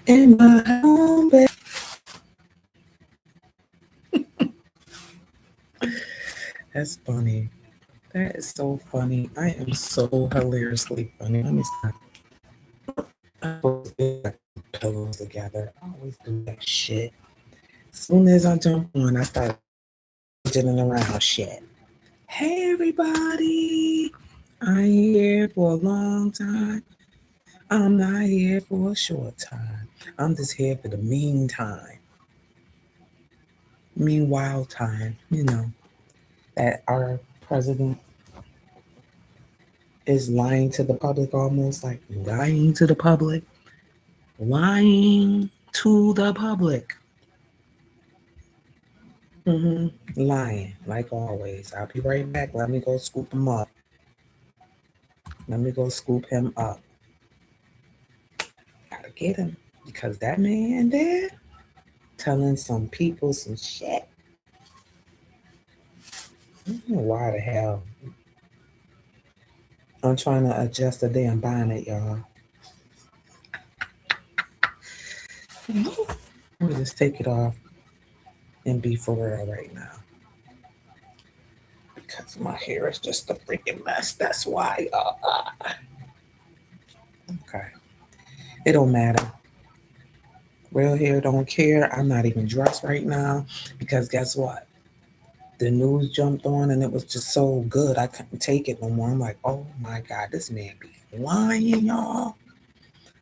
in my home bed. That's funny. That is so funny. I am so hilariously funny. Let me stop. I always do like pillows together. I always do that shit. As soon as I jump on, I start jiggling around shit. Hey everybody! I'm here for a long time. I'm not here for a short time. I'm just here for the meantime. Meanwhile time, that our president is lying to the public, almost like lying to the public. Lying to the public. Lying, like always. I'll be right back. Let me go scoop him up. Let me go scoop him up. Gotta get him. Because that man there telling some people some shit. I don't know why the hell. I'm trying to adjust the damn bonnet, y'all. Let me just take it off and be for real right now. Because my hair is just a freaking mess. That's why. Okay. It don't matter. Real hair don't care. I'm not even dressed right now because guess what? The news jumped on and it was just so good. I couldn't take it no more. I'm like, oh my God, this man be lying, y'all.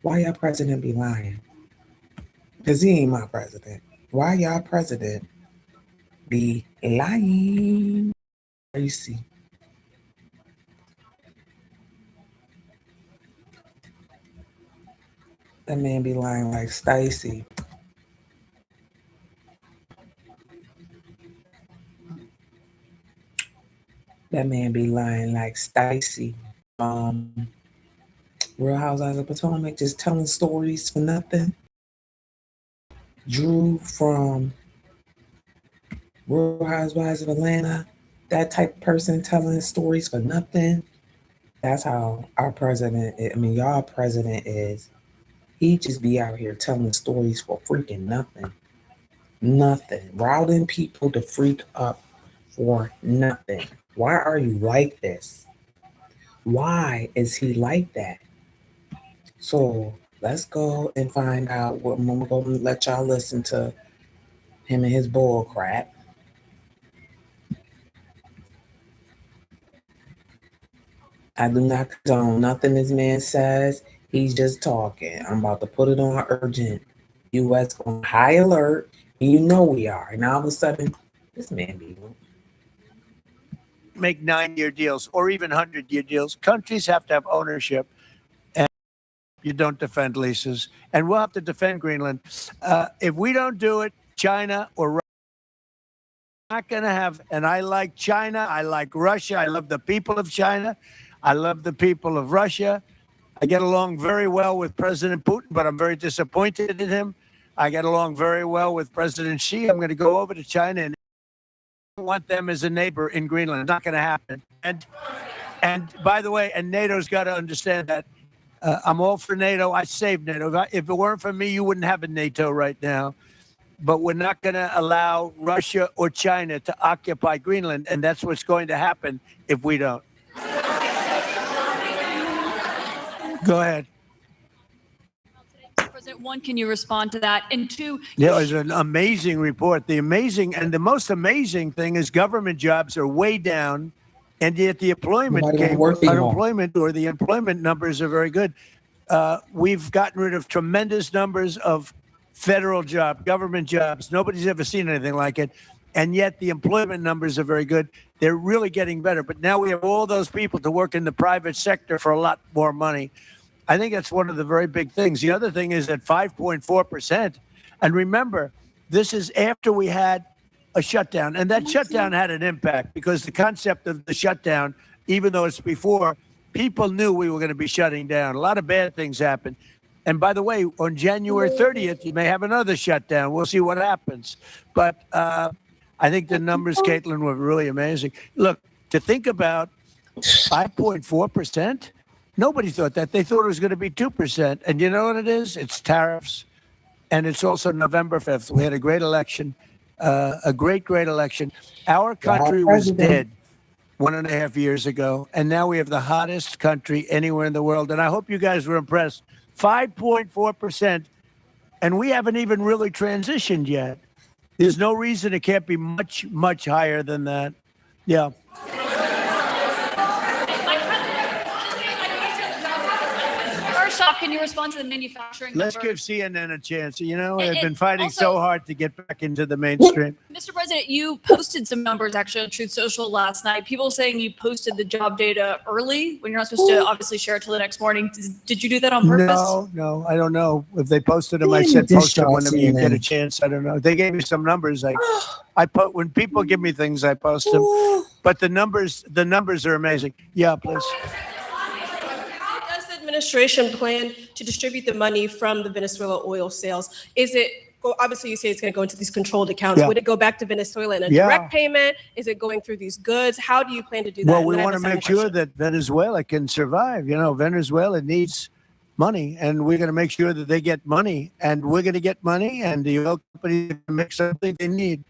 Why y'all president be lying? Because he ain't my president. Why y'all president be lying? Crazy. That man be lying like Stacy. That man be lying like Stacy. Real Housewives of Potomac, just telling stories for nothing. Drew from Real Housewives of Atlanta, that type of person telling stories for nothing. That's how our president, y'all president is. He just be out here telling stories for freaking nothing. Nothing. Routing people to freak up for nothing. Why are you like this? Why is he like that? So let's go and find out what I'm going to let y'all listen to him and his bull crap. I do not condone nothing this man says. He's just talking. I'm about to put it on urgent. U.S. on high alert. And you know we are. And all of a sudden, this man be make 9-year deals or even 100-year deals. Countries have to have ownership, and you don't defend leases. And we'll have to defend Greenland. If we don't do it, China or Russia not going to have. And I like China. I like Russia. I love the people of China. I love the people of Russia. I get along very well with President Putin, but I'm very disappointed in him. I get along very well with President Xi. I'm going to go over to China and want them as a neighbor in Greenland. Not going to happen. And by the way, and NATO's got to understand that. I'm all for NATO. I saved NATO. If it weren't for me, you wouldn't have a NATO right now. But we're not going to allow Russia or China to occupy Greenland, and that's what's going to happen if we don't. Go ahead. President, one, can you respond to that? And two, yeah, it was an amazing report. The most amazing thing is government jobs are way down, and yet the employment numbers are very good. We've gotten rid of tremendous numbers of federal government jobs. Nobody's ever seen anything like it. And yet the employment numbers are very good. They're really getting better. But now we have all those people to work in the private sector for a lot more money. I think that's one of the very big things. The other thing is at 5.4%. And remember, this is after we had a shutdown. And that shutdown had an impact because the concept of the shutdown, even though it's before, people knew we were going to be shutting down. A lot of bad things happened. And by the way, on January 30th, you may have another shutdown. We'll see what happens. But I think the numbers, Caitlin, were really amazing. Look, to think about 5.4%, nobody thought that. They thought it was going to be 2%. And you know what it is? It's tariffs. and it's also November 5th. We had a great election, a great election. Our country was dead 1.5 years ago, and now we have the hottest country anywhere in the world. And I hope you guys were impressed. 5.4%, and we haven't even really transitioned yet. There's no reason it can't be much, much higher than that. Yeah. First off, can you respond to the manufacturing Let's number? give CNN a chance. You know, they've And been fighting also- so hard to get back into the mainstream. Mr. President, you posted some numbers actually on Truth Social last night. People saying you posted the job data early when you're not supposed to obviously share it till the next morning. Did you do that on purpose? No, I don't know. If they posted them, I Damn, said this post them whenever you get a CNN. chance. I don't know. They gave me some numbers. When people give me things, I post them. But the numbers are amazing. Yeah, please. How does the administration plan to distribute the money from the Venezuela oil sales? Is it, well, obviously you say it's going to go into these controlled accounts. Yeah. Would it go back to Venezuela in a Yeah. direct payment? Is it going through these goods? How do you plan to do that? Well, And we then I have want to a make second sure question. that Venezuela can survive. You know, Venezuela needs money, and we're going to make sure that they get money, and we're going to get money, and the oil companies are going to make something they need.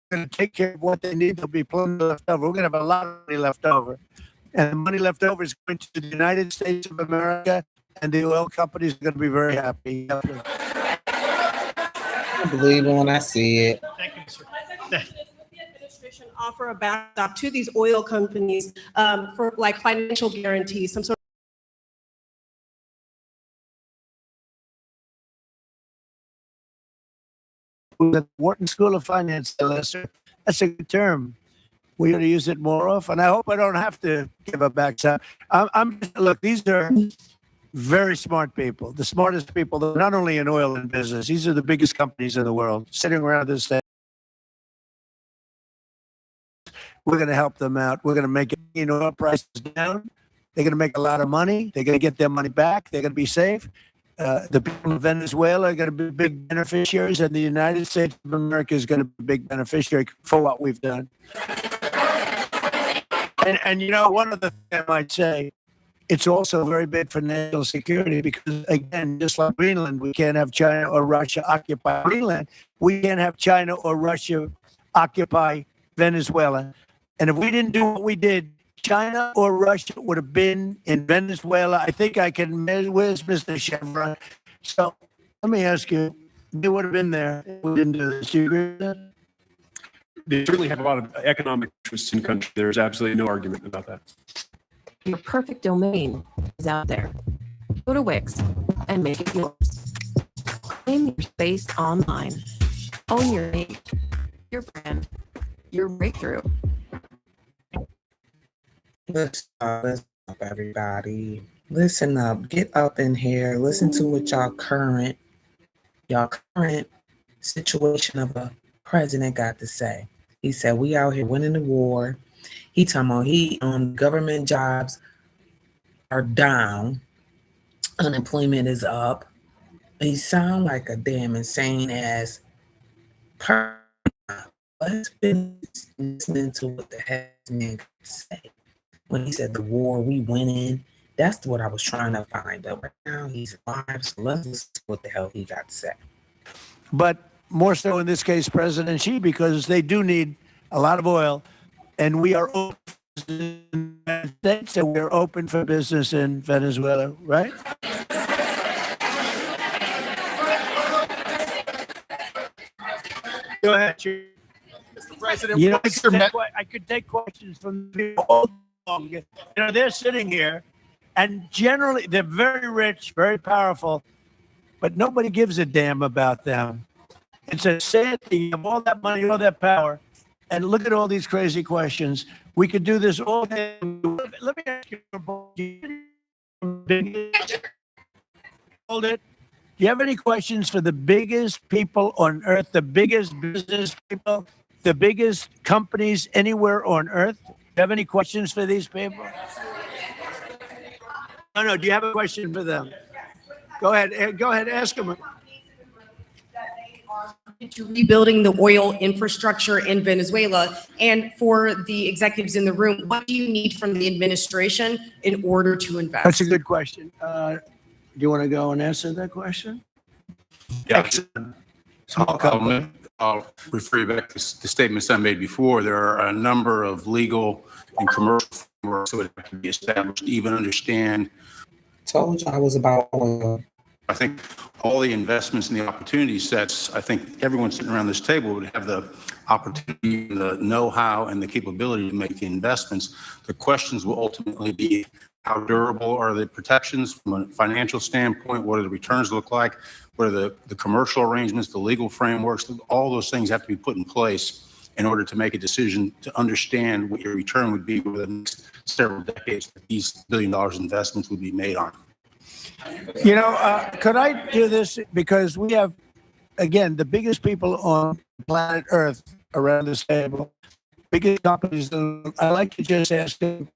We're going to take care of what they need. There'll be plenty left over. We're going to have a lot of money left over. And the money left over is going to the United States of America, and the oil companies are going to be very happy. Yeah, please. I believe it when I see it. Thank you, sir. Would the administration offer a backstop to these oil companies for like financial guarantees, some sort The Wharton School of Finance, Lester. That's a good term. We ought to use it more often. I hope I don't have to give a backstop. Look, these are very smart people, the smartest people, not only in oil and business. These are the biggest companies in the world sitting around this thing. We're going to help them out. We're going to make oil prices down. They're going to make a lot of money. They're going to get their money back. They're going to be safe. The people of Venezuela are going to be big beneficiaries, and the United States of America is going to be a big beneficiary for what we've done. And you know, one other thing I might say, it's also very big for national security because, again, just like Greenland, we can't have China or Russia occupy Greenland. We can't have China or Russia occupy Venezuela. And if we didn't do what we did, China or Russia would have been in Venezuela. I think I can measure. Where's Mr. Chevron? So let me ask you, they would have been there if we didn't do this. Do you agree with that? They certainly have a lot of economic interests in country. There's absolutely no argument about that. Your perfect domain is out there. Go to Wix and make it yours. Claim your space online. Own your name, your brand, your breakthrough. Listen up, everybody. Listen up. Get up in here. Listen to what y'all current situation of a president got to say. He said, we out here winning the war. He talking about government jobs are down. Unemployment is up. He sound like a damn insane ass person. Let's been listening to what the heck man got to say. When he said the war, we winning. That's what I was trying to find out. Right now, he's alive. So let's listen to what the hell he got to say. But more so in this case, President Xi, because they do need a lot of oil, and we are open in the United States, and we're open for business in Venezuela, right? Go ahead, Chief. Mr. President, You know, what is your I could take questions from people all along. You know, they're sitting here, and generally they're very rich, very powerful, but nobody gives a damn about them. It's a sad thing. You have all that money, all that power, and look at all these crazy questions. We could do this all day. Let me ask you, hold it. Do you have any questions for the biggest people on earth, the biggest business people, the biggest companies anywhere on earth? Do you have any questions for these people? No, do you have a question for them? Go ahead, ask them. to rebuilding the oil infrastructure in Venezuela? And for the executives in the room, what do you need from the administration in order to invest? That's a good question. Do you want to go and answer that question? Yeah. Small company. I'll refer you back to the statements I made before. There are a number of legal and commercial frameworks that would have to be established to even understand. Told you I was about oil. I think all the investments and the opportunity sets, I think everyone sitting around this table would have the opportunity, the know-how, and the capability to make the investments. The questions will ultimately be, how durable are the protections from a financial standpoint? What do the returns look like? What are the commercial arrangements, the legal frameworks? All those things have to be put in place in order to make a decision to understand what your return would be over the next several decades that these $1 billion investments would be made on. You know, could I do this? Because we have, again, the biggest people on planet Earth around this table, biggest companies. I like to just ask them